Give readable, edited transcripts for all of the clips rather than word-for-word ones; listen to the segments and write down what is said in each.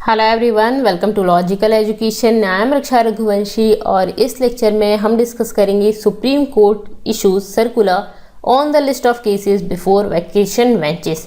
Hello everyone, welcome to logical education. I am Raksha Raghuvanshi और इस lecture में हम डिस्कस करेंगे supreme court issues circular on the list of cases before vacation benches.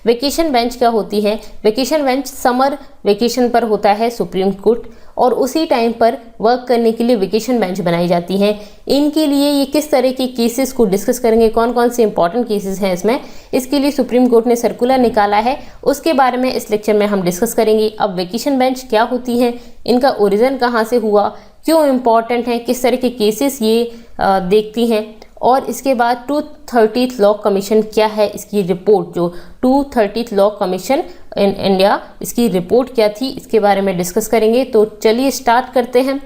Vacation bench क्या होती है? वेकेशन बेंच समर वेकेशन पर होता है सुप्रीम कोर्ट, और उसी टाइम पर वर्क करने के लिए वेकेशन बेंच बनाई जाती हैं। इनके लिए ये किस तरह के केसेस को डिस्कस करेंगे, कौन कौन से इंपॉर्टेंट केसेस हैं इसमें, इसके लिए सुप्रीम कोर्ट ने सर्कुलर निकाला है, उसके बारे में इस लेक्चर में हम डिस्कस करेंगे। अब वेकेशन बेंच क्या होती हैं, इनका ओरिजिन कहाँ से हुआ, क्यों इम्पॉर्टेंट है, किस तरह के केसेस ये देखती हैं, और इसके बाद 230th लॉ कमीशन क्या है, इसकी रिपोर्ट जो 230th law commission in India, इसकी रिपोर्ट क्या थी, इसके बारे में डिस्कस करेंगे। तो चलिए स्टार्ट करते हैं।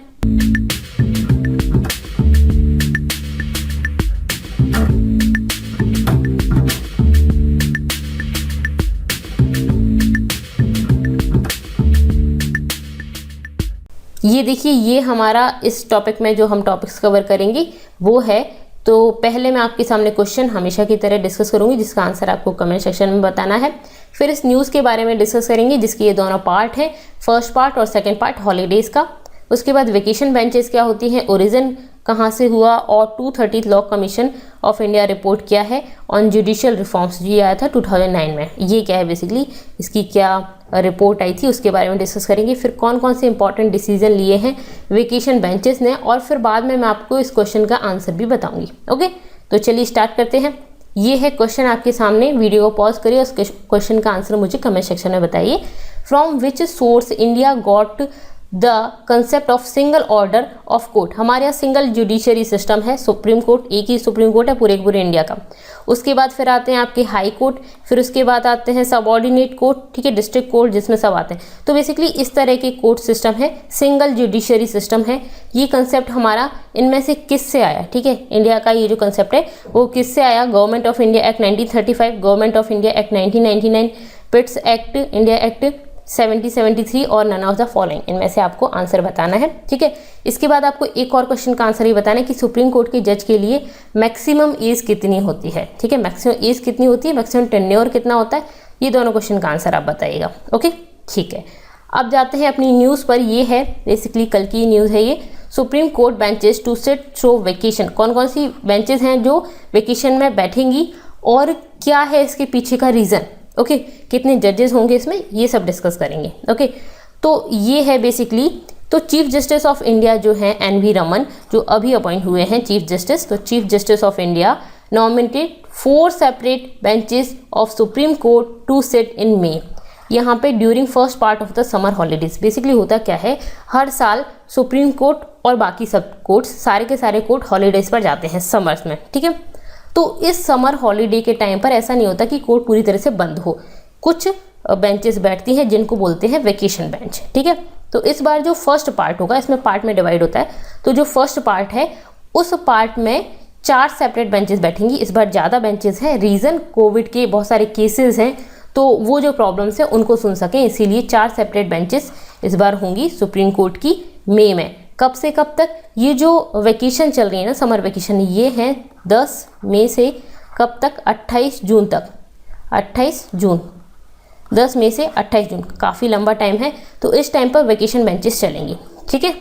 ये देखिए, ये हमारा इस टॉपिक में जो हम टॉपिक्स कवर करेंगे वो है। तो पहले मैं आपके सामने क्वेश्चन हमेशा की तरह डिस्कस करूंगी, जिसका आंसर आपको कमेंट सेक्शन में बताना है। फिर इस न्यूज़ के बारे में डिस्कस करेंगे, जिसके ये दोनों पार्ट हैं, फर्स्ट पार्ट और सेकंड पार्ट हॉलीडेज़ का। उसके बाद वेकेशन बेंचेस क्या होती हैं, ओरिजिन कहाँ से हुआ, और 230th law commission of India report क्या है ऑन जुडिशियल रिफॉर्म्स, ये आया था 2009 में। ये क्या है बेसिकली, इसकी क्या रिपोर्ट आई थी, उसके बारे में डिस्कस करेंगे। फिर कौन कौन से इंपॉर्टेंट डिसीजन लिए हैं वेकेशन बेंचेस ने, और फिर बाद में मैं आपको इस क्वेश्चन का आंसर भी बताऊंगी। ओके, तो चलिए स्टार्ट करते हैं। ये है क्वेश्चन आपके सामने, वीडियो को पॉज करिए, उस क्वेश्चन का आंसर मुझे कमेंट सेक्शन में बताइए। From which source India got the concept of single order of court. हमारे यहाँ सिंगल जुडिशरी सिस्टम है, सुप्रीम कोर्ट, एक ही सुप्रीम कोर्ट है पूरे इंडिया का। उसके बाद फिर आते हैं आपके हाई कोर्ट, फिर उसके बाद आते हैं सबऑर्डिनेट कोर्ट, ठीक है, डिस्ट्रिक्ट कोर्ट, जिसमें सब आते हैं। तो बेसिकली इस तरह के कोर्ट सिस्टम है, सिंगल जुडिशरी सिस्टम है। ये कंसेप्ट हमारा इनमें से किससे आया, ठीक है, इंडिया का ये जो कंसेप्ट है वो किससे आया? Government of India act 1935, government of India act 1999, Pitt's act, India act 7073 और नन ऑफ द फॉलोइंग। इनमें से आपको आंसर बताना है, ठीक है। इसके बाद आपको एक और क्वेश्चन का आंसर ये बताना है कि सुप्रीम कोर्ट के जज के लिए मैक्सिमम एज कितनी होती है, ठीक है, मैक्सिमम एज कितनी होती है, मैक्सिमम टेन्योर कितना होता है, ये दोनों क्वेश्चन का आंसर आप बताइएगा। ओके, ठीक है। अब जाते हैं अपनी न्यूज़ पर। ये है बेसिकली कल की न्यूज़ है ये, supreme court benches to sit through vacation. कौन कौन सी बेंचेस हैं जो वेकेशन में बैठेंगी और क्या है इसके पीछे का रीज़न, ओके, कितने जजेस होंगे इसमें, ये सब डिस्कस करेंगे। ओके, तो ये है बेसिकली, तो चीफ जस्टिस ऑफ इंडिया जो हैं NV रमन, जो अभी अपॉइंट हुए हैं चीफ जस्टिस, तो chief justice of India nominated 4 separate benches of supreme court to set in May. यहाँ पे during first part of the summer holidays. Basically होता क्या है, हर साल सुप्रीम कोर्ट और बाकी सब कोर्ट्स, सारे के सारे कोर्ट हॉलीडेज पर जाते हैं समर्स में, ठीक है। तो इस समर हॉलीडे के टाइम पर ऐसा नहीं होता कि कोर्ट पूरी तरह से बंद हो, कुछ बेंचेस बैठती हैं जिनको बोलते हैं वेकेशन बेंच, ठीक है। तो इस बार जो फर्स्ट पार्ट होगा, इसमें पार्ट में डिवाइड होता है, तो जो फर्स्ट पार्ट है उस पार्ट में 4 सेपरेट बेंचेस बैठेंगी। इस बार ज़्यादा बेंचेस हैं, रीज़न कोविड के बहुत सारे केसेस हैं, तो वो जो प्रॉब्लम्स हैं उनको सुन सकें, इसीलिए 4 सेपरेट बेंचेस इस बार होंगी सुप्रीम कोर्ट की मई में। कब से कब तक? ये जो वेकेशन चल रही है ना, समर वेकेशन, ये है 10 मई से कब तक? 28 जून तक। 28 जून, 10 मई से 28 जून, काफ़ी लंबा टाइम है। तो इस टाइम पर वेकेशन बेंचेस चलेंगी, ठीक है।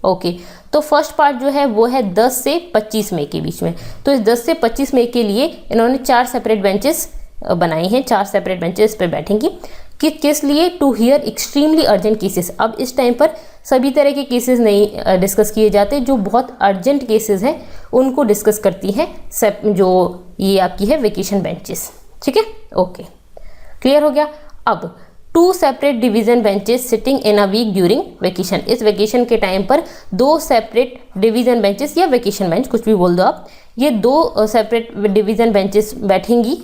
ओके, तो फर्स्ट पार्ट जो है वो है 10 से 25 मई के बीच में। तो इस 10 से 25 मई के लिए इन्होंने 4 सेपरेट बेंचेस बनाई हैं, 4 सेपरेट बेंचेस पे बैठेंगी। किस लिए? To hear extremely urgent cases. अब इस टाइम पर सभी तरह के केसेस नहीं डिस्कस किए जाते, जो बहुत अर्जेंट केसेस हैं उनको डिस्कस करती हैं जो ये आपकी है वेकेशन बेंचेस, ठीक है। ओके, क्लियर हो गया। अब 2 separate division benches sitting in a week during vacation. इस वेकेशन के टाइम पर 2 सेपरेट डिवीजन बेंचेस या वेकेशन बेंच, कुछ भी बोल दो आप, ये 2 सेपरेट डिवीजन बेंचेस बैठेंगी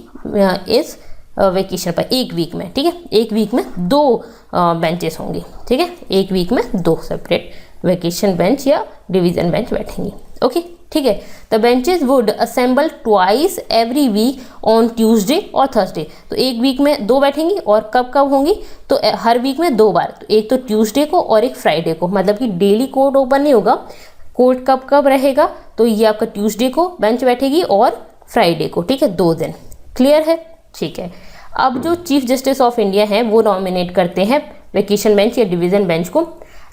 इस वेकेशन पर एक वीक में, ठीक है। एक वीक में 2 बेंचेस होंगी, ठीक है, एक वीक में 2 सेपरेट वेकेशन बेंच या डिवीजन बेंच बैठेंगी। ओके, ठीक है। The benches would assemble twice every week on Tuesday और थर्सडे। तो एक वीक में 2 बैठेंगी, और कब कब होंगी? तो हर वीक में 2 बार, तो एक तो ट्यूसडे को और एक फ्राइडे को, मतलब कि डेली कोर्ट ओपन नहीं होगा। कोर्ट कब कब रहेगा? तो ये आपका ट्यूसडे को बेंच बैठेगी और फ्राइडे को, ठीक है, 2 दिन। क्लियर है, ठीक है। अब जो चीफ जस्टिस ऑफ इंडिया हैं वो नॉमिनेट करते हैं वेकेशन बेंच या डिवीज़न बेंच को।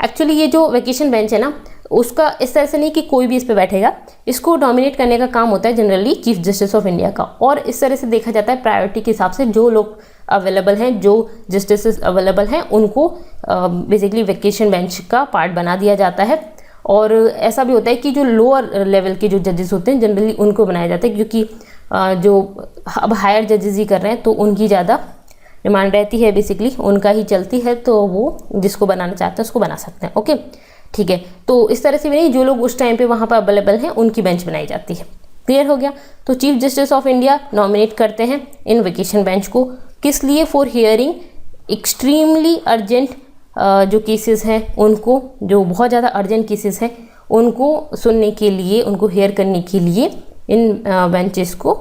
एक्चुअली ये जो वेकेशन बेंच है ना, उसका इस तरह से नहीं कि कोई भी इस पे बैठेगा, इसको नॉमिनेट करने का काम होता है generally chief justice of India का। और इस तरह से देखा जाता है प्रायोरिटी के हिसाब से जो लोग अवेलेबल हैं, जो जस्टिस अवेलेबल हैं, उनको बेसिकली वेकेशन बेंच का पार्ट बना दिया जाता है। और ऐसा भी होता है कि जो लोअर लेवल के जो जजेस होते हैं जनरली उनको बनाया जाता है, क्योंकि जो अब हायर जजेस ही कर रहे हैं तो उनकी ज़्यादा डिमांड रहती है, बेसिकली उनका ही चलती है, तो वो जिसको बनाना चाहते हैं उसको बना सकते हैं। ओके, ठीक है। तो इस तरह से भी नहीं, जो लोग उस टाइम पे वहाँ पर अवेलेबल हैं उनकी बेंच बनाई जाती है। क्लियर हो गया। तो chief justice of India nominate करते हैं इन वेकेशन बेंच को, किस लिए? फॉर हियरिंग एक्सट्रीमली अर्जेंट जो केसेस हैं उनको, जो बहुत ज़्यादा अर्जेंट केसेस हैं उनको सुनने के लिए, उनको हेयर करने के लिए इन बेंचेस को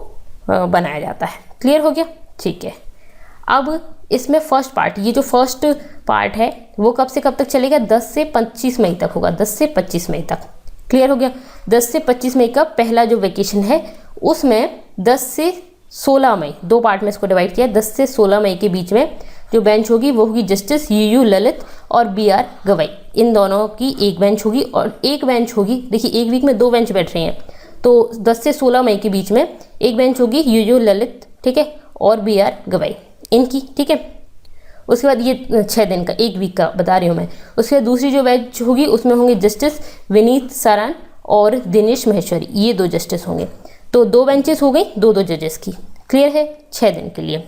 बनाया जाता है। क्लियर हो गया, ठीक है। अब इसमें फर्स्ट पार्ट, ये जो फर्स्ट पार्ट है वो कब से कब तक चलेगा? 10 से 25 मई तक होगा, 10 से 25 मई तक। क्लियर हो गया। 10 से 25 मई का पहला जो वेकेशन है उसमें 10 से 16 मई, दो पार्ट में इसको डिवाइड किया। 10 से 16 मई के बीच में जो बेंच होगी वो होगी जस्टिस यू ललित और BR गवई। इन दोनों की एक बेंच होगी, और एक बेंच होगी, देखिए एक वीक में दो बेंच बैठ रही हैं, तो 10 से 16 मई के बीच में एक बेंच होगी यू ललित, ठीक है, और BR गवई इनकी, ठीक है। उसके बाद ये 6 दिन का, एक वीक का बता रही हूँ मैं। उसके बाद दूसरी जो बेंच होगी उसमें होंगे जस्टिस विनीत सरण और दिनेश महेश्वरी, ये दो जस्टिस होंगे। तो दो बेंचेस हो गई, दो जजेस की। क्लियर है, 6 दिन के लिए,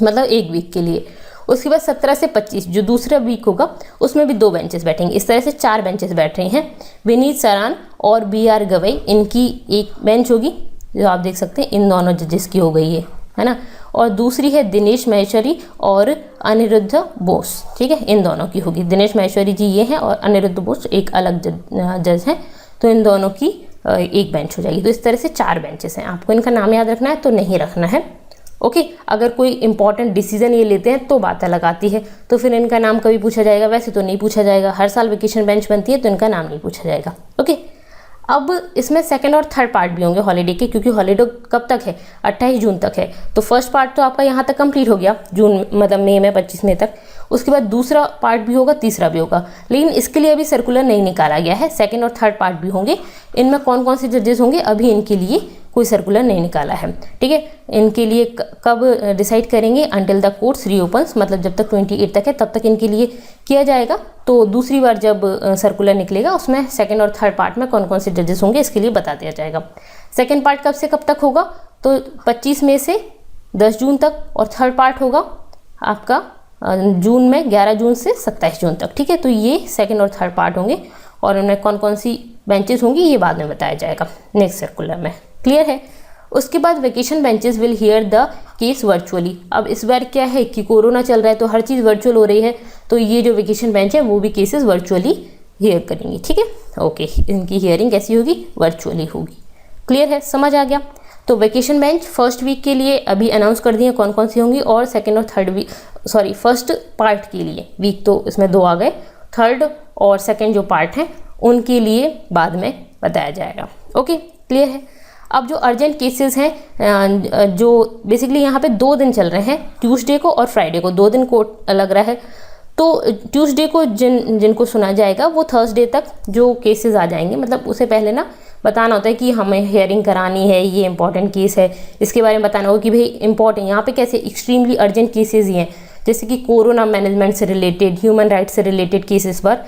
मतलब एक वीक के लिए। उसके बाद 17 से 25 जो दूसरा वीक होगा उसमें भी दो बेंचेस बैठेंगे। इस तरह से 4 बेंचेस बैठ रही हैं। विनीत सरण और BR गवई, इनकी एक बेंच होगी जो आप देख सकते हैं इन दोनों जजेस की हो गई है ना। और दूसरी है दिनेश महेश्वरी और अनिरुद्ध बोस, ठीक है, इन दोनों की होगी। दिनेश महेश्वरी जी ये हैं और अनिरुद्ध बोस एक अलग जज हैं, तो इन दोनों की एक बेंच हो जाएगी। तो इस तरह से 4 बेंचेस हैं। आपको इनका नाम याद रखना है तो नहीं रखना है। ओके, अगर कोई इंपॉर्टेंट डिसीजन ये लेते हैं तो बात अलग आती है, तो फिर इनका नाम कभी पूछा जाएगा? वैसे तो नहीं पूछा जाएगा। हर साल वेकेशन बेंच बनती है तो इनका नाम नहीं पूछा जाएगा। ओके, अब इसमें सेकंड और थर्ड पार्ट भी होंगे हॉलीडे के, क्योंकि हॉलीडे कब तक है? 28 जून तक है। तो फर्स्ट पार्ट तो आपका यहाँ तक कंप्लीट हो गया, जून मतलब मई में 25 मई तक। उसके बाद दूसरा पार्ट भी होगा, तीसरा भी होगा, लेकिन इसके लिए अभी सर्कुलर नहीं निकाला गया है। सेकंड और थर्ड पार्ट भी होंगे। इनमें कौन कौन से जजेस होंगे अभी इनके लिए कोई सर्कुलर नहीं निकाला है, ठीक है। इनके लिए कब डिसाइड करेंगे? अंटिल द कोर्ट्स रीओपन्स, मतलब जब तक 28 तक है तब तक इनके लिए किया जाएगा। तो दूसरी बार जब सर्कुलर निकलेगा उसमें सेकंड और थर्ड पार्ट में कौन कौन से जजेस होंगे इसके लिए बता दिया जाएगा। सेकंड पार्ट कब से कब तक होगा? तो 25 मई से 10 जून तक, और थर्ड पार्ट होगा आपका जून में 11 जून से 27 जून तक, ठीक है। तो ये सेकंड और थर्ड पार्ट होंगे, और उनमें कौन कौन सी बेंचेस होंगी ये बाद में बताया जाएगा नेक्स्ट सर्कुलर में। क्लियर है। उसके बाद vacation benches will hear the case virtually. अब इस बार क्या है कि कोरोना चल रहा है तो हर चीज़ वर्चुअल हो रही है, तो ये जो वेकेशन बेंच है वो भी केसेस वर्चुअली हियर करेंगी, ठीक है। ओके, इनकी हियरिंग कैसी होगी? वर्चुअली होगी। क्लियर है, समझ आ गया। तो वेकेशन बेंच फर्स्ट वीक के लिए अभी अनाउंस कर दिए कौन कौन सी होंगी, और सेकेंड और third week, sorry first part के लिए वीक तो इसमें 2 आ गए, थर्ड और सेकेंड जो पार्ट हैं उनके लिए बाद में बताया जाएगा। ओके, क्लियर है। अब जो अर्जेंट केसेस हैं, जो बेसिकली यहाँ पे 2 दिन चल रहे हैं, ट्यूसडे को और फ्राइडे को 2 दिन कोर्ट लग रहा है। तो ट्यूसडे को जिनको सुना जाएगा वो थर्सडे तक जो केसेस आ जाएंगे, मतलब उसे पहले ना बताना होता है कि हमें हियरिंग करानी है, ये इंपॉर्टेंट केस है, इसके बारे में बताना होगा कि भाई इंपॉर्टेंट, यहाँ पे कैसे एक्सट्रीमली अर्जेंट केसेस ही हैं, जैसे कि कोरोना मैनेजमेंट से रिलेटेड, ह्यूमन राइट्स से रिलेटेड केसेस पर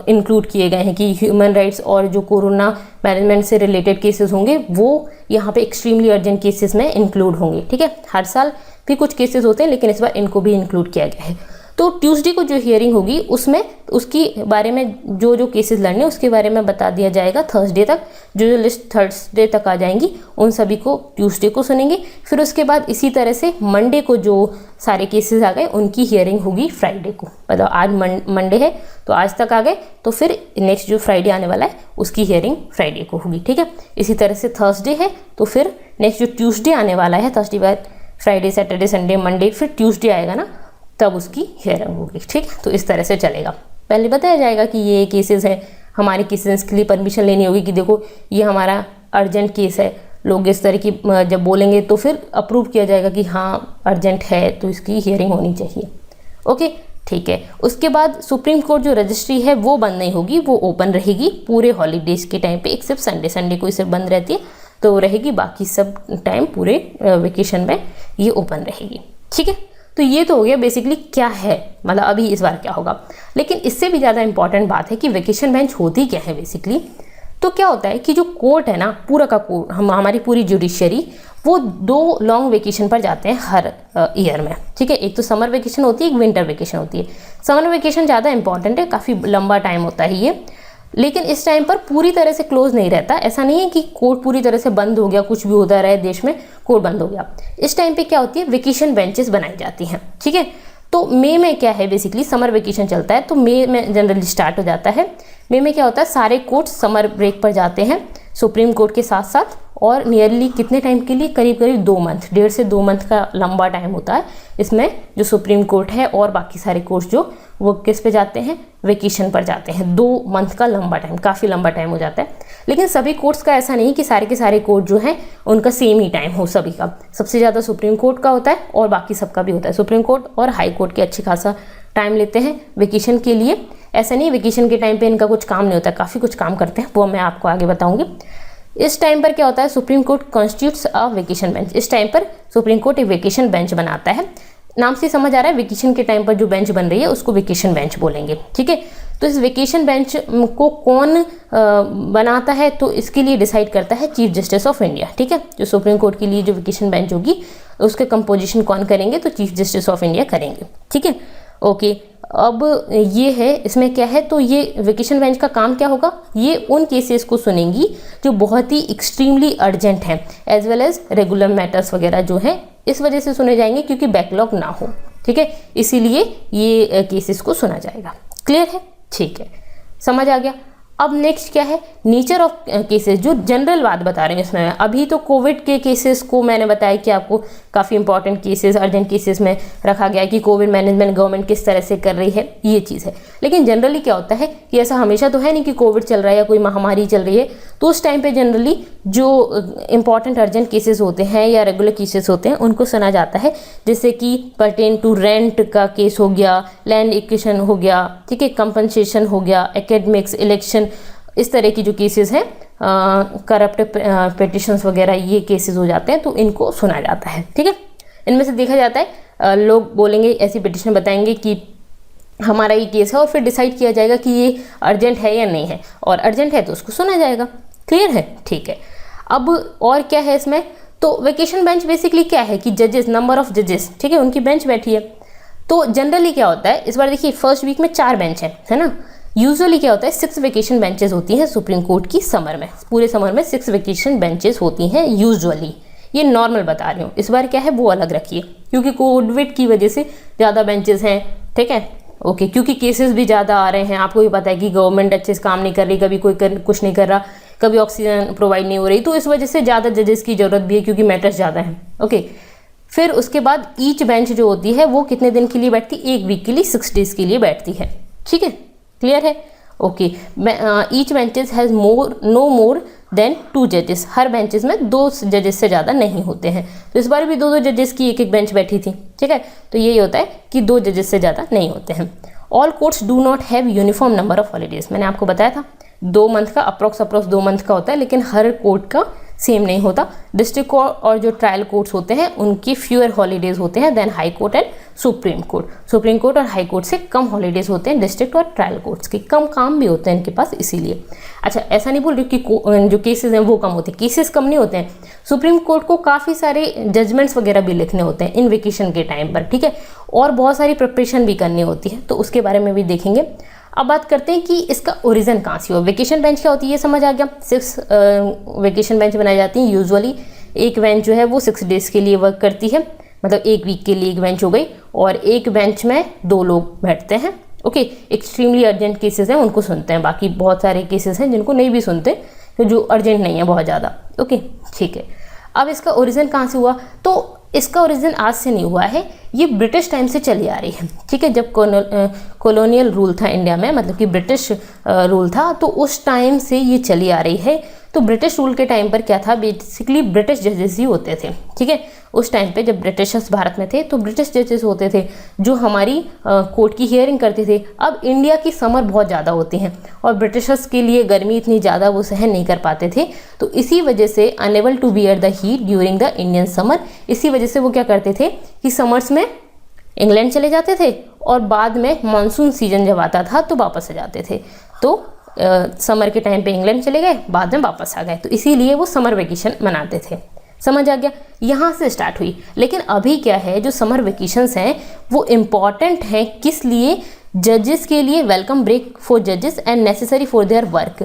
इंक्लूड किए गए हैं कि ह्यूमन राइट्स और जो कोरोना मैनेजमेंट से रिलेटेड केसेस होंगे वो यहाँ पे एक्सट्रीमली अर्जेंट केसेस में इंक्लूड होंगे, ठीक है। हर साल भी कुछ केसेस होते हैं लेकिन इस बार इनको भी इंक्लूड किया गया है। तो ट्यूसडे को जो हियरिंग होगी उसमें उसकी बारे में जो जो केसेस लड़ने उसके बारे में बता दिया जाएगा थर्सडे तक। जो जो लिस्ट थर्सडे तक आ जाएंगी उन सभी को ट्यूसडे को सुनेंगे। फिर उसके बाद इसी तरह से मंडे को जो सारे केसेस आ गए उनकी हियरिंग होगी फ्राइडे को, मतलब आज मंडे है तो आज तक आ गए, तो फिर नेक्स्ट जो फ्राइडे आने वाला है उसकी हियरिंग फ्राइडे को होगी, ठीक है। इसी तरह से थर्सडे है तो फिर नेक्स्ट जो ट्यूसडे आने वाला है, थर्सडे बाद फ्राइडे सैटरडे संडे मंडे, फिर ट्यूसडे आएगा ना तब उसकी हियरिंग होगी, ठीक है। तो इस तरह से चलेगा। पहले बताया जाएगा कि ये केसेस है, हमारे केसेस के लिए परमिशन लेनी होगी कि देखो ये हमारा अर्जेंट केस है, लोग इस तरह की जब बोलेंगे तो फिर अप्रूव किया जाएगा कि हाँ अर्जेंट है तो इसकी हियरिंग होनी चाहिए। ओके ठीक है। उसके बाद सुप्रीम कोर्ट जो रजिस्ट्री है वो बंद नहीं होगी, वो ओपन रहेगी पूरे हॉलीडेज के टाइम पे, एक्सेप्ट संडे को इसे बंद रहती है तो वो रहेगी, बाकी सब टाइम पूरे वेकेशन में ये ओपन रहेगी। ठीक है, तो ये तो हो गया बेसिकली क्या है, मतलब अभी इस बार क्या होगा। लेकिन इससे भी ज़्यादा इंपॉर्टेंट बात है कि वेकेशन बेंच होती क्या है बेसिकली। तो क्या होता है कि जो कोर्ट है ना, पूरा का कोर्ट, हमारी पूरी जुडिशरी, वो 2 लॉन्ग वेकेशन पर जाते हैं हर ईयर में। ठीक है, एक तो समर वेकेशन होती है, एक विंटर वेकेशन होती है। समर वेकेशन ज़्यादा इंपॉर्टेंट है, काफ़ी लंबा टाइम होता है ये, लेकिन इस टाइम पर पूरी तरह से क्लोज नहीं रहता। ऐसा नहीं है कि कोर्ट पूरी तरह से बंद हो गया, कुछ भी होता रहे देश में, कोर्ट बंद हो गया। इस टाइम पे क्या होती है, वेकेशन बेंचेस बनाई जाती हैं। ठीक है, तो मई में क्या है, बेसिकली समर वेकेशन चलता है तो मई में जनरली स्टार्ट हो जाता है। मई में क्या होता है, सारे कोर्ट समर ब्रेक पर जाते हैं सुप्रीम कोर्ट के साथ साथ, और नियरली कितने टाइम के लिए, करीब करीब 2 मंथ, 1.5 से 2 मंथ का लंबा टाइम होता है इसमें। जो सुप्रीम कोर्ट है और बाकी सारे कोर्ट जो वो किस पे जाते हैं, वेकेशन पर जाते हैं। 2 मंथ का लंबा टाइम, काफ़ी लंबा टाइम हो जाता है। लेकिन सभी कोर्ट्स का ऐसा नहीं कि सारे के सारे कोर्ट जो हैं उनका सेम ही टाइम हो सभी का। सबसे ज़्यादा सुप्रीम कोर्ट का होता है और बाकी सबका भी होता है। सुप्रीम कोर्ट और हाई कोर्ट के अच्छी खासा टाइम लेते हैं वेकेशन के लिए। ऐसा नहीं वेकेशन के टाइम पे इनका कुछ काम नहीं होता, काफ़ी कुछ काम करते हैं, वो मैं आपको आगे बताऊंगी। इस टाइम पर क्या होता है, supreme court constitutes a vacation bench. इस टाइम पर सुप्रीम कोर्ट एक वेकेशन बेंच बनाता है। नाम से समझ आ रहा है, वेकेशन के टाइम पर जो बेंच बन रही है उसको वेकेशन बेंच बोलेंगे। ठीक है, तो इस वेकेशन बेंच को कौन बनाता है, तो इसके लिए डिसाइड करता है चीफ जस्टिस ऑफ इंडिया। ठीक है, जो सुप्रीम कोर्ट के लिए जो वेकेशन बेंच होगी उसके कंपोजिशन कौन करेंगे, तो चीफ जस्टिस ऑफ इंडिया करेंगे। ठीक है, ओके। अब ये है, इसमें क्या है, तो ये वेकेशन बेंच का काम क्या होगा, ये उन केसेस को सुनेंगी जो बहुत ही एक्सट्रीमली अर्जेंट हैं, as well as regular matters वगैरह जो हैं इस वजह से सुने जाएंगे क्योंकि बैकलॉग ना हो। ठीक है, इसीलिए ये केसेस को सुना जाएगा। क्लियर है, ठीक है, समझ आ गया। अब नेक्स्ट क्या है, नेचर ऑफ केसेस, जो जनरल बात बता रहे हैं इसमें। अभी तो कोविड के केसेस को मैंने बताया कि आपको काफ़ी इंपॉर्टेंट केसेस, अर्जेंट केसेस में रखा गया है कि कोविड मैनेजमेंट गवर्नमेंट किस तरह से कर रही है, ये चीज़ है। लेकिन जनरली क्या होता है कि ऐसा हमेशा तो है नहीं कि कोविड चल रहा है या कोई महामारी चल रही है, तो उस टाइम पे जनरली जो इंपॉर्टेंट अर्जेंट केसेस होते हैं या रेगुलर केसेस होते हैं उनको सुना जाता है, जैसे कि पर्टेन टू रेंट का केस हो गया, लैंड एक्विजिशन हो गया, ठीक है, कंपनसेशन हो गया, एकेडमिक्स, इलेक्शन, इस तरह की जो केसेस हैं, करप्ट पिटिशंस वगैरह, ये केसेस हो जाते हैं तो इनको सुना जाता है। ठीक है, इनमें से देखा जाता है लोग बोलेंगे, ऐसी पिटिशन बताएंगे कि हमारा ये केस है, और फिर डिसाइड किया जाएगा कि ये अर्जेंट है या नहीं है, और अर्जेंट है तो उसको सुना जाएगा। क्लियर है, ठीक है। अब और क्या है इसमें, तो वेकेशन बेंच बेसिकली क्या है कि जजेस, नंबर ऑफ जजेस, ठीक है, उनकी बेंच बैठी है। तो जनरली क्या होता है, इस बार देखिए फर्स्ट वीक में 4 बेंच है ना। यूजुअली क्या होता है, 6 वेकेशन बेंचेस होती हैं सुप्रीम कोर्ट की समर में, पूरे समर में 6 वेकेशन बेंचेस होती हैं यूजुअली। ये नॉर्मल बता रही हूँ, इस बार क्या है वो अलग रखिए क्योंकि कोविड की वजह से ज़्यादा बेंचेस हैं। ठीक है, ओके, क्योंकि केसेस भी ज़्यादा आ रहे हैं। आपको भी पता है कि गवर्नमेंट अच्छे से काम नहीं कर रही, कभी कोई कुछ नहीं कर रहा, कभी ऑक्सीजन प्रोवाइड नहीं हो रही, तो इस वजह से ज़्यादा जजेस की ज़रूरत भी है क्योंकि मैटर्स ज़्यादा हैं। ओके, फिर उसके बाद ईच बेंच जो होती है वो कितने दिन के लिए बैठती है, 1 वीक के लिए, 6 डेज के लिए बैठती है। ठीक है, क्लियर है, okay. Each benches has no more than 2 जजेस। हर बेंचेस में 2 जजेस से ज़्यादा नहीं होते हैं। तो इस बार भी 2 जजेस की एक बेंच बैठी थी। ठीक है, तो यही होता है कि 2 जजेस से ज़्यादा नहीं होते हैं। All courts do not have uniform number of holidays. मैंने आपको बताया था 2 मंथ का अप्रॉक्स 2 मंथ का होता है, लेकिन हर कोर्ट का सेम नहीं होता। डिस्ट्रिक्ट कोर्ट और जो ट्रायल कोर्ट्स होते हैं उनकी फ्यूअर हॉलीडेज होते हैं than high court and supreme court. Supreme court और हाई कोर्ट से कम हॉलीडेज होते हैं डिस्ट्रिक्ट और ट्रायल कोर्ट्स के, कम काम भी होते हैं इनके पास, इसीलिए। अच्छा, ऐसा नहीं बोल रही कि जो केसेस हैं वो कम होते हैं, केसेस कम नहीं होते हैं। सुप्रीम कोर्ट को काफ़ी सारे जजमेंट्स वगैरह भी लिखने होते हैं इन वेकेशन के टाइम पर। ठीक है, और बहुत सारी प्रिपरेशन भी करनी होती है, तो उसके बारे में भी देखेंगे। अब बात करते हैं कि इसका ओरिजिन कहाँ से हुआ। वेकेशन बेंच क्या होती है ये समझ आ गया। 6 वेकेशन बेंच बनाई जाती हैं यूजुअली। एक बेंच जो है वो 6 डेज के लिए वर्क करती है, मतलब 1 वीक के लिए एक बेंच हो गई, और एक बेंच में 2 लोग बैठते हैं। ओके, एक्सट्रीमली अर्जेंट केसेस हैं उनको सुनते हैं, बाकी बहुत सारे केसेस हैं जिनको नहीं भी सुनते, तो जो अर्जेंट नहीं है बहुत ज़्यादा। ओके, ठीक है। अब इसका ओरिजिन कहाँ से हुआ, तो इसका ओरिजिन आज से नहीं हुआ है, ये ब्रिटिश टाइम से चली आ रही है, ठीक है। जब कॉलोनियल रूल था इंडिया में, मतलब कि ब्रिटिश रूल था, तो उस टाइम से ये चली आ रही है। तो ब्रिटिश रूल के टाइम पर क्या था, बेसिकली ब्रिटिश जजेस ही होते थे, ठीक है। उस टाइम पे जब ब्रिटिशर्स भारत में थे तो ब्रिटिश जजेस होते थे जो हमारी कोर्ट की हियरिंग करते थे। अब इंडिया की समर बहुत ज़्यादा होती हैं और ब्रिटिशर्स के लिए गर्मी इतनी ज़्यादा वो सहन नहीं कर पाते थे, तो इसी वजह से unable to bear the heat during the Indian summer, इसी वजह से वो क्या करते थे कि समर्स में इंग्लैंड चले जाते थे और बाद में मानसून सीजन जब आता था तो वापस आ जाते थे। तो समर के टाइम पे इंग्लैंड चले गए, बाद में वापस आ गए, तो इसीलिए वो समर वेकेशन मनाते थे। समझ आ गया, यहाँ से स्टार्ट हुई। लेकिन अभी क्या है, जो समर वेकेशंस हैं वो इम्पॉर्टेंट हैं किस लिए, जजेस के लिए, वेलकम ब्रेक फॉर जजेस and necessary for their work.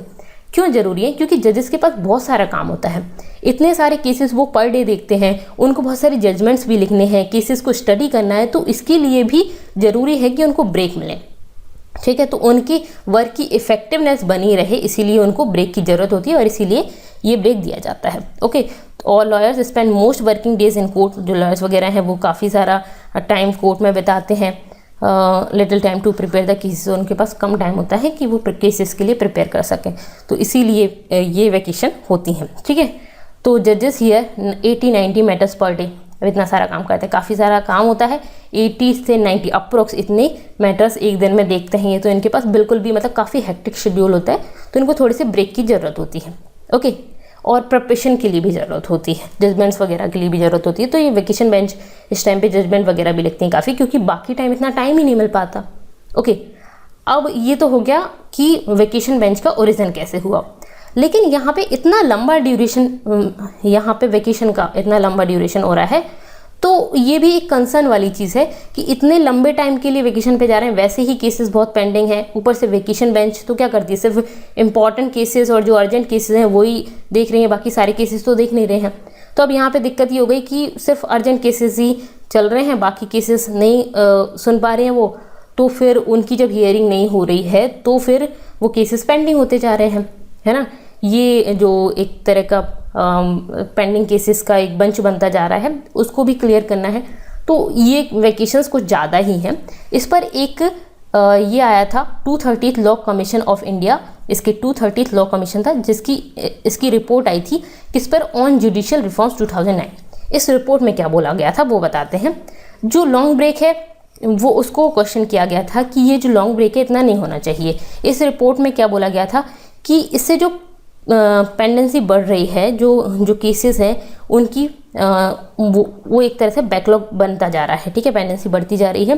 क्यों ज़रूरी है, क्योंकि जजेस के पास बहुत सारा काम होता है, इतने सारे केसेस वो पर डे देखते हैं, उनको बहुत सारे जजमेंट्स भी लिखने हैं, केसेस को स्टडी करना है, तो इसके लिए भी ज़रूरी है कि उनको ब्रेक मिले, ठीक है। तो उनकी वर्क की इफेक्टिवनेस बनी रहे, इसीलिए उनको ब्रेक की ज़रूरत होती है और इसीलिए ये ब्रेक दिया जाता है, ओके। और lawyers spend most working days in court, जो लॉयर्स वगैरह हैं वो काफ़ी सारा टाइम कोर्ट में बिताते हैं। Little time to prepare the cases, उनके पास कम टाइम होता है कि वो केसेस के लिए प्रिपेयर कर सकें, तो इसीलिए ये वैकेशन होती हैं, ठीक है। तो जजेस हियर 80-90 मैटर्स पर डे, अब इतना सारा काम करते हैं, काफ़ी सारा काम होता है, 80 से 90 अप्रोक्स इतने मैटर्स एक दिन में देखते हैं ये, तो इनके पास बिल्कुल भी मतलब काफ़ी हेक्टिक शेड्यूल होता है, तो इनको थोड़ी सी ब्रेक की ज़रूरत होती है, ओके। और प्रिपरेशन के लिए भी ज़रूरत होती है, जजमेंट्स वगैरह के लिए भी ज़रूरत होती है, तो ये वेकेशन बेंच इस टाइम पे जजमेंट वगैरह भी लिखते हैं काफ़ी, क्योंकि बाकी टाइम इतना टाइम ही नहीं मिल पाता, ओके। अब ये तो हो गया कि वेकेशन बेंच का ओरिजिन कैसे हुआ, लेकिन यहाँ पे इतना लंबा ड्यूरेशन, यहाँ पे वेकेशन का इतना लंबा ड्यूरेशन हो रहा है, तो ये भी एक कंसर्न वाली चीज़ है कि इतने लंबे टाइम के लिए वेकेशन पे जा रहे हैं, वैसे ही केसेस बहुत पेंडिंग हैं, ऊपर से वेकेशन बेंच तो क्या करती है, सिर्फ इंपॉर्टेंट केसेस और जो अर्जेंट केसेस हैं वही देख रही हैं, बाकी सारे केसेस तो देख नहीं रहे हैं। तो अब यहाँ पे दिक्कत ये हो गई कि सिर्फ अर्जेंट केसेस ही चल रहे हैं, बाकी केसेस नहीं सुन पा रहे हैं वो, तो फिर उनकी जब हियरिंग नहीं हो रही है तो फिर वो केसेस पेंडिंग होते जा रहे हैं, है ना। ये जो एक तरह का पेंडिंग केसेस का एक बंच बनता जा रहा है, उसको भी क्लियर करना है, तो ये वेकेशंस कुछ ज़्यादा ही हैं। इस पर एक ये आया था 230th law commission of India, इसके 230th लॉ कमीशन था जिसकी इसकी रिपोर्ट आई थी किस पर, ऑन जुडिशियल रिफॉर्म्स 2009। इस रिपोर्ट में क्या बोला गया था वो बताते हैं। जो लॉन्ग ब्रेक है वो उसको क्वेश्चन किया गया था कि ये जो लॉन्ग ब्रेक है इतना नहीं होना चाहिए। इस रिपोर्ट में क्या बोला गया था कि इससे जो पेंडेंसी बढ़ रही है, जो केसेस हैं उनकी वो एक तरह से बैकलॉग बनता जा रहा है, ठीक है। पेंडेंसी बढ़ती जा रही है,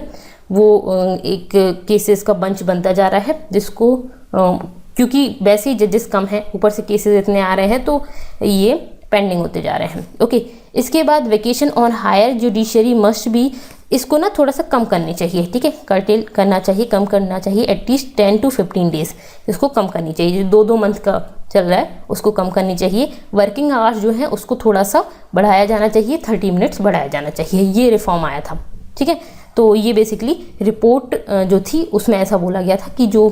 वो एक केसेस का बंच बनता जा रहा है, जिसको क्योंकि वैसे ही जजेस कम हैं, ऊपर से केसेस इतने आ रहे हैं, तो ये पेंडिंग होते जा रहे हैं, ओके। इसके बाद vacation on higher judiciary must be, इसको ना थोड़ा सा कम करनी चाहिए, ठीक है, कर्टेल करना चाहिए, कम करना चाहिए, एटलीस्ट 10 to 15 डेज इसको कम करनी चाहिए। जो 2 मंथ का चल रहा है उसको कम करनी चाहिए। वर्किंग आवर्स जो है उसको थोड़ा सा बढ़ाया जाना चाहिए, 30 मिनट्स बढ़ाया जाना चाहिए, ये रिफॉर्म आया था, ठीक है। तो ये बेसिकली रिपोर्ट जो थी उसमें ऐसा बोला गया था कि जो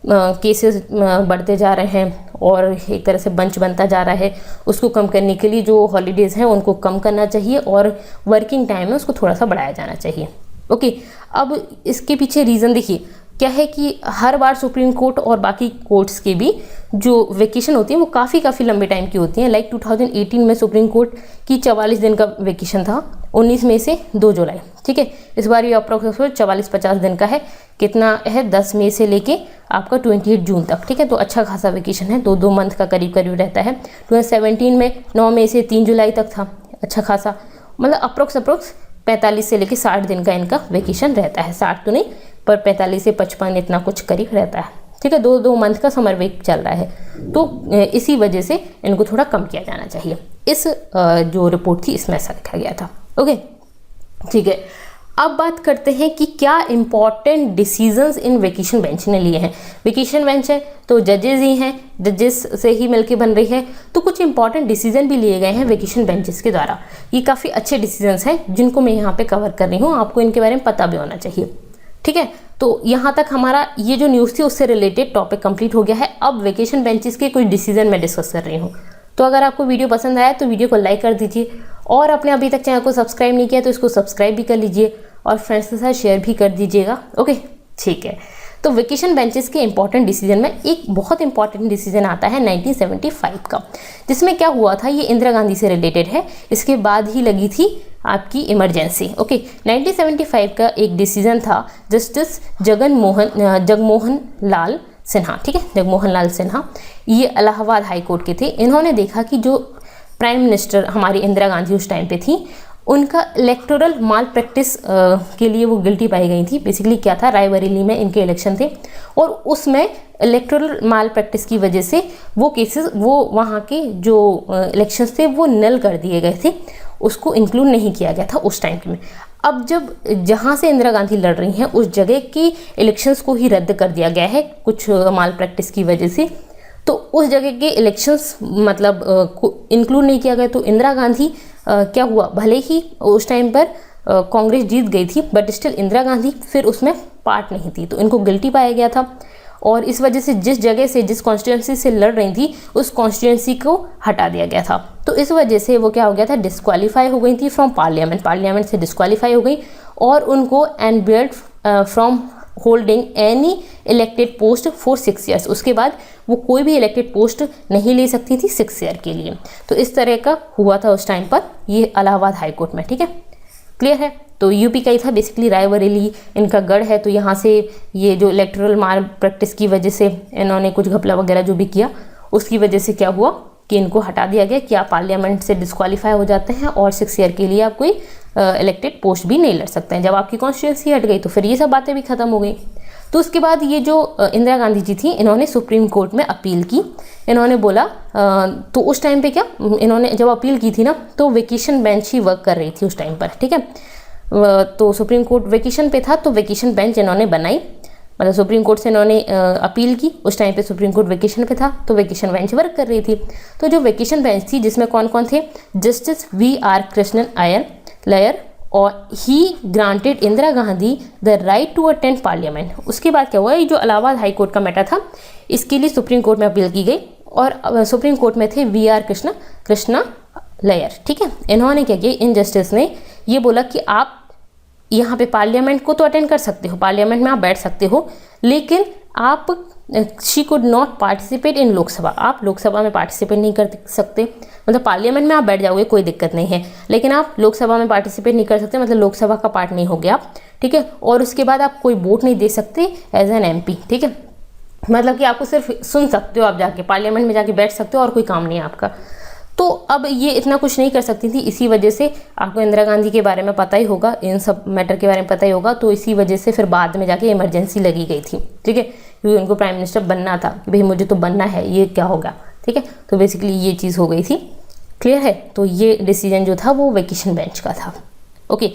केसेस बढ़ते जा रहे हैं और एक तरह से बंच बनता जा रहा है, उसको कम करने के लिए जो हॉलीडेज़ हैं उनको कम करना चाहिए और वर्किंग टाइम है उसको थोड़ा सा बढ़ाया जाना चाहिए, ओके। अब इसके पीछे रीज़न देखिए क्या है कि हर बार सुप्रीम कोर्ट और बाकी कोर्ट्स के भी जो वेकेशन होती है वो काफ़ी लंबे टाइम की होती हैं। लाइक 2018 में सुप्रीम कोर्ट की 44 दिन का वेकेशन था, 19 मई से 2 जुलाई, ठीक है। इस बार ये अप्रोक्सीमेट 44-50 दिन का है, कितना है 10 मई से लेके आपका 28 जून तक, ठीक है। तो अच्छा खासा वेकेशन है, 2 मंथ का करीब रहता है। 2017 में 9 मई से 3 जुलाई तक था, अच्छा खासा, मतलब अप्रोक्स 45 से लेके 60 दिन का इनका वेकेशन रहता है, 60 तो नहीं पर 45 से 55 इतना कुछ करीब रहता है, ठीक है। 2 मंथ का समर वीक चल रहा है, तो इसी वजह से इनको थोड़ा कम किया जाना चाहिए। इस जो रिपोर्ट थी इसमें ऐसा लिखा गया था, ओके, ठीक है। अब बात करते हैं कि क्या important decisions in vacation bench ने लिए हैं। वेकेशन बेंच है तो जजेस ही हैं, जजेस से ही मिलके बन रही है, तो कुछ इंपॉर्टेंट डिसीजन भी लिए गए हैं वेकेशन बेंचेस के द्वारा। ये काफ़ी अच्छे डिसीजंस हैं जिनको मैं यहाँ पे कवर कर रही हूँ, आपको इनके बारे में पता भी होना चाहिए, ठीक है। तो यहाँ तक हमारा ये जो न्यूज़ थी उससे रिलेटेड टॉपिक कंप्लीट हो गया है। अब वेकेशन बेंचेस के कुछ डिसीजन मैं डिस्कस कर रही हूँ। तो अगर आपको वीडियो पसंद आया तो वीडियो को लाइक कर दीजिए और आपने अभी तक चैनल को सब्सक्राइब नहीं किया तो इसको सब्सक्राइब भी कर लीजिए और फ्रेंड्स के साथ शेयर भी कर दीजिएगा। ओके, ठीक है। तो वेकेशन बेंचेस के इंपॉर्टेंट डिसीजन में एक बहुत इंपॉर्टेंट डिसीजन आता है 1975 का, जिसमें क्या हुआ था, ये इंदिरा गांधी से रिलेटेड है, इसके बाद ही लगी थी आपकी इमरजेंसी। ओके, 1975 का एक डिसीजन था जस्टिस जगमोहन लाल सिन्हा, ठीक है, जगमोहन लाल सिन्हा, ये इलाहाबाद हाई कोर्ट के थे। इन्होंने देखा कि जो प्राइम मिनिस्टर हमारी इंदिरा गांधी उस टाइम पे थी, उनका इलेक्टोरल माल प्रैक्टिस के लिए वो गिल्टी पाई गई थी। बेसिकली क्या था, रायबरेली में इनके इलेक्शन थे और उसमें इलेक्टोरल माल प्रैक्टिस की वजह से वो केसेस, वो वहाँ के जो इलेक्शंस थे वो नल कर दिए गए थे, उसको इंक्लूड नहीं किया गया था उस टाइम में। अब जब जहाँ से इंदिरा गांधी लड़ रही हैं उस जगह की इलेक्शंस को ही रद्द कर दिया गया है कुछ माल प्रैक्टिस की वजह से, तो उस जगह के इलेक्शंस मतलब इंक्लूड नहीं किया गया। तो इंदिरा गांधी क्या हुआ, भले ही उस टाइम पर कांग्रेस जीत गई थी, बट स्टिल इंदिरा गांधी फिर उसमें पार्ट नहीं थी, तो इनको गिल्टी पाया गया था। और इस वजह से जिस जगह से, जिस कॉन्स्टिट्यूंसी से लड़ रही थी, उस कॉन्स्टिट्यूंसी को हटा दिया गया था। तो इस वजह से वो क्या हो गया था, डिस्क्वालीफाई हो गई थी फ्रॉम पार्लियामेंट, पार्लियामेंट से डिस्क्वालीफाई हो गई और उनको enabled from holding any elected post for 6 years. उसके बाद वो कोई भी इलेक्टेड पोस्ट नहीं ले सकती थी 6 ईयर के लिए। तो इस तरह का हुआ था उस टाइम पर ये इलाहाबाद हाई कोर्ट में, ठीक है, क्लियर है। तो यूपी का ही था, बेसिकली रायबरेली इनका गढ़ है, तो यहाँ से ये जो इलेक्टोरल माल प्रैक्टिस की वजह से इन्होंने कुछ घपला वगैरह जो भी किया, उसकी वजह से क्या हुआ कि इनको हटा दिया गया कि आप पार्लियामेंट से डिस्क्वालीफाई हो जाते हैं और 6 ईयर के लिए आप कोई इलेक्टेड पोस्ट भी नहीं लड़ सकते हैं। जब आपकी कॉन्स्टिट्यूंसी हट गई तो फिर ये सब बातें भी खत्म हो गई। तो उसके बाद ये जो इंदिरा गांधी जी थी, इन्होंने सुप्रीम कोर्ट में अपील की। इन्होंने बोला तो उस टाइम पे क्या, इन्होंने जब अपील की थी ना, तो वेकेशन बेंच ही वर्क कर रही थी उस टाइम पर, ठीक है। तो सुप्रीम कोर्ट वेकेशन पे था, तो वेकेशन बेंच इन्होंने बनाई, मतलब सुप्रीम कोर्ट से इन्होंने अपील की। उस टाइम पे सुप्रीम कोर्ट वेकेशन पे था, तो वेकेशन बेंच वर्क कर रही थी। तो जो वेकेशन बेंच थी, जिसमें कौन कौन थे, जस्टिस V.R. कृष्णन अय्यर और he granted Indira Gandhi the right to attend parliament. उसके बाद क्या हुआ, ये जो इलाहाबाद हाई कोर्ट का मैटर था, इसके लिए सुप्रीम कोर्ट में अपील की गई और सुप्रीम कोर्ट में थे V.R. कृष्णा अय्यर, ठीक है। इन्होंने क्या किया, इन जस्टिस ने ये बोला कि आप यहाँ पे पार्लियामेंट को तो अटेंड कर सकते हो, पार्लियामेंट में आप बैठ सकते हो, लेकिन आप she could not participate in Lok Sabha, आप लोकसभा में पार्टिसिपेट नहीं कर सकते। मतलब पार्लियामेंट में आप बैठ जाओगे, कोई दिक्कत नहीं है, लेकिन आप लोकसभा में पार्टिसिपेट नहीं कर सकते, मतलब लोकसभा का पार्ट नहीं हो गया आप, ठीक है। और उसके बाद आप कोई वोट नहीं दे सकते एज एन MP, ठीक है। मतलब कि आपको सिर्फ सुन सकते हो, आप जाके पार्लियामेंट में जाके बैठ सकते हो और कोई काम नहीं है आपका। तो अब ये इतना कुछ नहीं कर सकती थी, इसी वजह से आपको इंदिरा गांधी के बारे में पता ही होगा, इन सब मैटर के बारे में पता ही होगा। तो इसी वजह से फिर बाद में जाके इमरजेंसी लगी गई थी, ठीक है, क्योंकि उनको प्राइम मिनिस्टर बनना था कि भाई मुझे तो बनना है, ये क्या होगा, ठीक है। तो बेसिकली ये चीज़ हो गई थी, क्लियर है। तो ये डिसीजन जो था वो वेकेशन बेंच का था। ओके,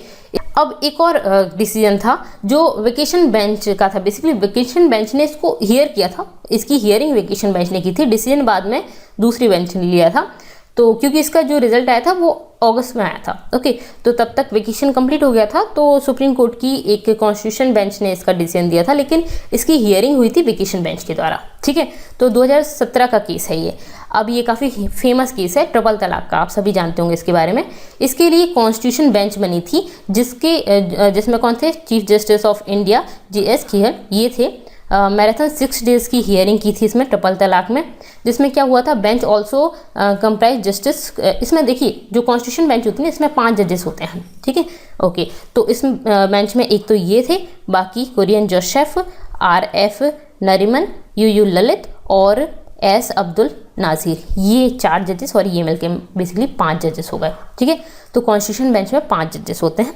अब एक और डिसीजन था जो वेकेशन बेंच का था। बेसिकली वेकेशन बेंच ने इसको हियर किया था, इसकी हियरिंग वेकेशन बेंच ने की थी, डिसीजन बाद में दूसरी बेंच ने लिया था। तो क्योंकि इसका जो रिजल्ट आया था वो अगस्त में आया था, ओके, तो तब तक वेकेशन कंप्लीट हो गया था। तो सुप्रीम कोर्ट की एक कॉन्स्टिट्यूशन बेंच ने इसका डिसीजन दिया था, लेकिन इसकी हियरिंग हुई थी वेकेशन बेंच के द्वारा, ठीक है। तो 2017 का केस है ये। अब ये काफ़ी फेमस केस है, ट्रिपल तलाक का, आप सभी जानते होंगे इसके बारे में। इसके लिए कॉन्स्टिट्यूशन बेंच बनी थी, जिसमें कौन थे, chief justice of India JS Kher, ये थे। मैराथन 6 डेज की हियरिंग की थी इसमें ट्रिपल तलाक में, जिसमें क्या हुआ था, बेंच ऑल्सो कंप्राइज जस्टिस। इसमें देखिए जो कॉन्स्टिट्यूशन बेंच होती है इसमें 5 जजेस होते हैं, ठीक है, ओके। तो इस बेंच में एक तो ये थे, बाकी कुरियन जोसेफ, RF नरीमन, UU ललित और S अब्दुल नाजिर, ये 4 जजेस और ये मिलके बेसिकली 5 जजेस हो गए, ठीक है। तो कॉन्स्टिट्यूशन बेंच में 5 जजेस होते हैं,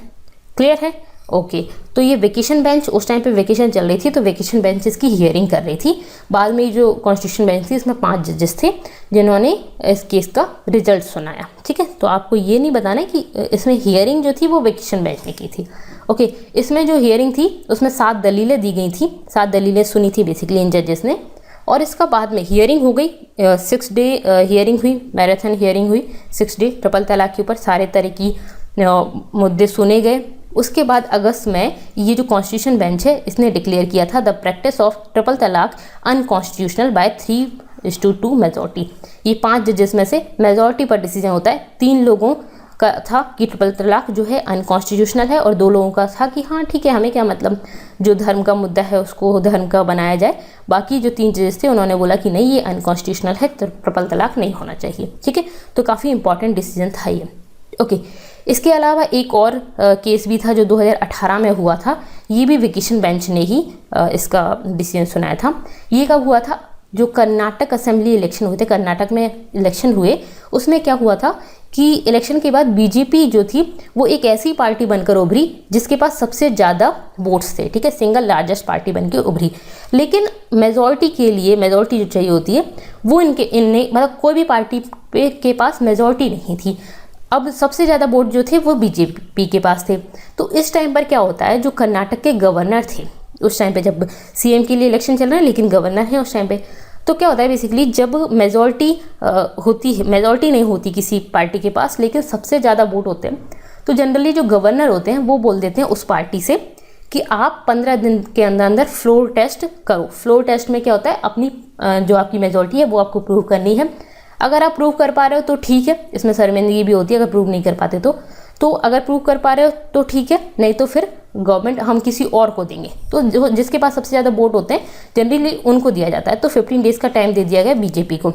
क्लियर है, ओके। तो ये वेकेशन बेंच, उस टाइम पे वेकेशन चल रही थी तो वेकेशन बेंच इसकी हियरिंग कर रही थी। बाद में जो कॉन्स्टिट्यूशन बेंच थी इसमें 5 जजेस थे जिन्होंने इस केस का रिजल्ट सुनाया, ठीक है। तो आपको ये नहीं बताना है कि इसमें हियरिंग जो थी वो वेकेशन बेंच ने की थी, ओके। इसमें जो हियरिंग थी उसमें 7 दलीलें दी गई थी, 7 दलीलें सुनी थी बेसिकली इन जजेस ने। और इसका बाद में हियरिंग हो गई, 6 डे हियरिंग हुई, मैराथन हियरिंग हुई 6 डे ट्रिपल तलाक के ऊपर, सारे तरह की मुद्दे सुने गए। उसके बाद अगस्त में ये जो कॉन्स्टिट्यूशन बेंच है इसने डिक्लेयर किया था द प्रैक्टिस ऑफ ट्रिपल तलाक अनकॉन्स्टिट्यूशनल बाय 3:2 मेजॉरिटी। ये 5 जजेस में से मेजॉरिटी पर डिसीजन होता है, 3 लोगों था कि ट्रिपल तलाक जो है अनकॉन्स्टिट्यूशनल है, और 2 लोगों का था कि हाँ ठीक है, हमें क्या मतलब, जो धर्म का मुद्दा है उसको धर्म का बनाया जाए। बाकी जो 3 जजेस थे उन्होंने बोला कि नहीं, ये अनकॉन्स्टिट्यूशनल है, तो ट्रिपल तलाक नहीं होना चाहिए। ठीक है, तो काफ़ी इंपॉर्टेंट डिसीजन था ये। ओके, इसके अलावा एक और केस भी था जो 2018 में हुआ था। ये भी वेकेशन बेंच ने ही इसका डिसीजन सुनाया था। ये कब हुआ था? जो कर्नाटक असेंबली इलेक्शन हुए थे, कर्नाटक में इलेक्शन हुए, उसमें क्या हुआ था कि इलेक्शन के बाद बीजेपी जो थी वो एक ऐसी पार्टी बनकर उभरी जिसके पास सबसे ज़्यादा वोट्स थे। ठीक है, सिंगल लार्जेस्ट पार्टी बनकर उभरी। लेकिन मेजॉरिटी के लिए, मेजॉरिटी जो चाहिए होती है वो इनने मतलब कोई भी पार्टी के पास मेजॉरिटी नहीं थी। अब सबसे ज़्यादा वोट जो थे वो बीजेपी के पास थे। तो इस टाइम पर क्या होता है, जो कर्नाटक के गवर्नर थे उस टाइम पे, जब सीएम के लिए इलेक्शन चल रहा है लेकिन गवर्नर है उस टाइम पे, तो क्या होता है बेसिकली, जब मेजॉरिटी होती है, मेजॉरिटी नहीं होती किसी पार्टी के पास लेकिन सबसे ज़्यादा वोट होते हैं, तो जनरली जो गवर्नर होते हैं वो बोल देते हैं उस पार्टी से कि आप 15 दिन के अंदर अंदर फ्लोर टेस्ट करो। फ्लोर टेस्ट में क्या होता है, अपनी जो आपकी मेजॉरिटी है वो आपको प्रूव करनी है। अगर आप प्रूव कर पा रहे हो तो ठीक है, इसमें शर्मिंदगी भी होती है अगर प्रूव नहीं कर पाते तो अगर प्रूव कर पा रहे हो तो ठीक है, नहीं तो फिर गवर्नमेंट हम किसी और को देंगे। तो जो जिसके पास सबसे ज़्यादा वोट होते हैं जनरली उनको दिया जाता है। तो 15 डेज़ का टाइम दे दिया गया बीजेपी को,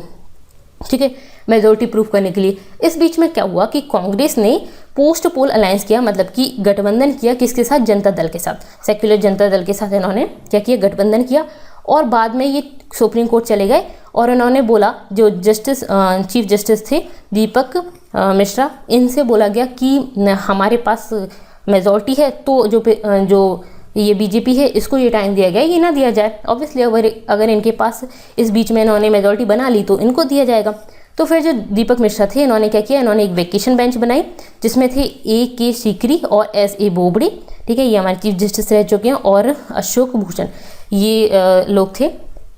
ठीक है, मेजोरिटी प्रूव करने के लिए। इस बीच में क्या हुआ कि कांग्रेस ने पोस्ट पोल अलायंस किया, मतलब कि गठबंधन किया किसके साथ, जनता दल के साथ, सेक्युलर जनता दल के साथ इन्होंने क्या किया, गठबंधन किया। और बाद में ये सुप्रीम कोर्ट चले गए और इन्होंने बोला, जो जस्टिस चीफ जस्टिस थे दीपक मिश्रा, इनसे बोला गया कि हमारे पास मेजॉरिटी है तो जो ये बीजेपी है इसको ये टाइम दिया गया, ये ना दिया जाए। ऑब्वियसली अगर इनके पास इस बीच में इन्होंने मेजॉरिटी बना ली तो इनको दिया जाएगा। तो फिर जो दीपक मिश्रा थे इन्होंने क्या किया, इन्होंने एक वेकेशन बेंच बनाई जिसमें थे A.K. सीकरी और S.A. बोबड़े, ठीक है, ये हमारे चीफ जस्टिस रह चुके हैं, और अशोक भूषण, ये लोग थे।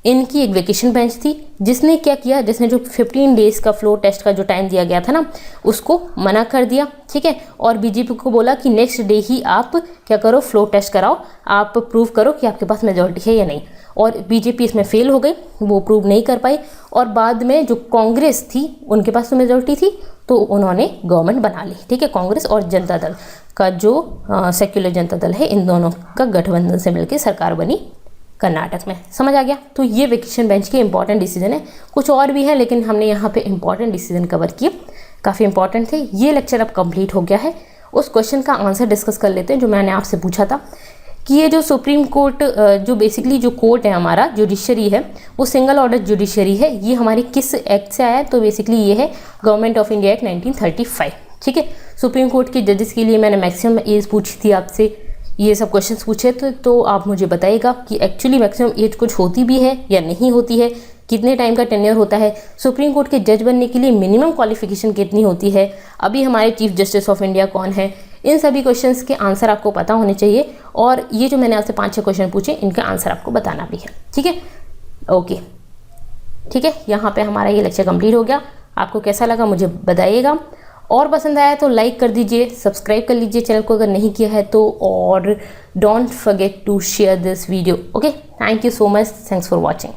इनकी एक वेकेशन बेंच थी जिसने क्या किया, जिसने जो 15 डेज़ का फ्लोर टेस्ट का जो टाइम दिया गया था ना उसको मना कर दिया, ठीक है। और बीजेपी को बोला कि नेक्स्ट डे ही आप क्या करो, फ्लोर टेस्ट कराओ, आप प्रूव करो कि आपके पास मेजॉरिटी है या नहीं। और बीजेपी इसमें फेल हो गई, वो प्रूव नहीं कर पाई। और बाद में जो कांग्रेस थी उनके पास तो मेजॉरिटी थी तो उन्होंने गवर्नमेंट बना ली, ठीक है। कांग्रेस और जनता दल का जो सेक्युलर जनता दल है, इन दोनों का गठबंधन से मिलकर सरकार बनी कर्नाटक में। समझ आ गया? तो ये वेकेशन बेंच के इंपॉर्टेंट डिसीजन है। कुछ और भी है लेकिन हमने यहाँ पे इंपॉर्टेंट डिसीजन कवर किए, काफ़ी इंपॉर्टेंट थे। ये लेक्चर अब कंप्लीट हो गया है। उस क्वेश्चन का आंसर डिस्कस कर लेते हैं जो मैंने आपसे पूछा था कि ये जो सुप्रीम कोर्ट, जो बेसिकली जो कोर्ट है हमारा, जुडिशरी है, वो सिंगल ऑर्डर जुडिशरी है, ये हमारी किस एक्ट से आया है? तो बेसिकली ये है गवर्नमेंट ऑफ इंडिया एक्ट 1935, ठीक है। सुप्रीम कोर्ट के जजेस के लिए मैंने मैक्सिमम एज पूछी थी आपसे, ये सब क्वेश्चंस पूछे थे, तो आप मुझे बताइएगा कि एक्चुअली मैक्सिमम एज कुछ होती भी है या नहीं होती है, कितने टाइम का टेन्योर होता है, सुप्रीम कोर्ट के जज बनने के लिए मिनिमम क्वालिफिकेशन कितनी होती है, अभी हमारे चीफ जस्टिस ऑफ इंडिया कौन है, इन सभी क्वेश्चंस के आंसर आपको पता होने चाहिए। और ये जो मैंने आपसे 5-6 क्वेश्चन पूछे इनका आंसर आपको बताना भी है, ठीक है। ओके, ठीक है, यहाँ पे हमारा ये लेक्चर कंप्लीट हो गया। आपको कैसा लगा मुझे बताइएगा, और पसंद आया तो लाइक कर दीजिए, सब्सक्राइब कर लीजिए चैनल को अगर नहीं किया है तो, और don't forget to share this video. Okay, thank you so much, thanks for watching.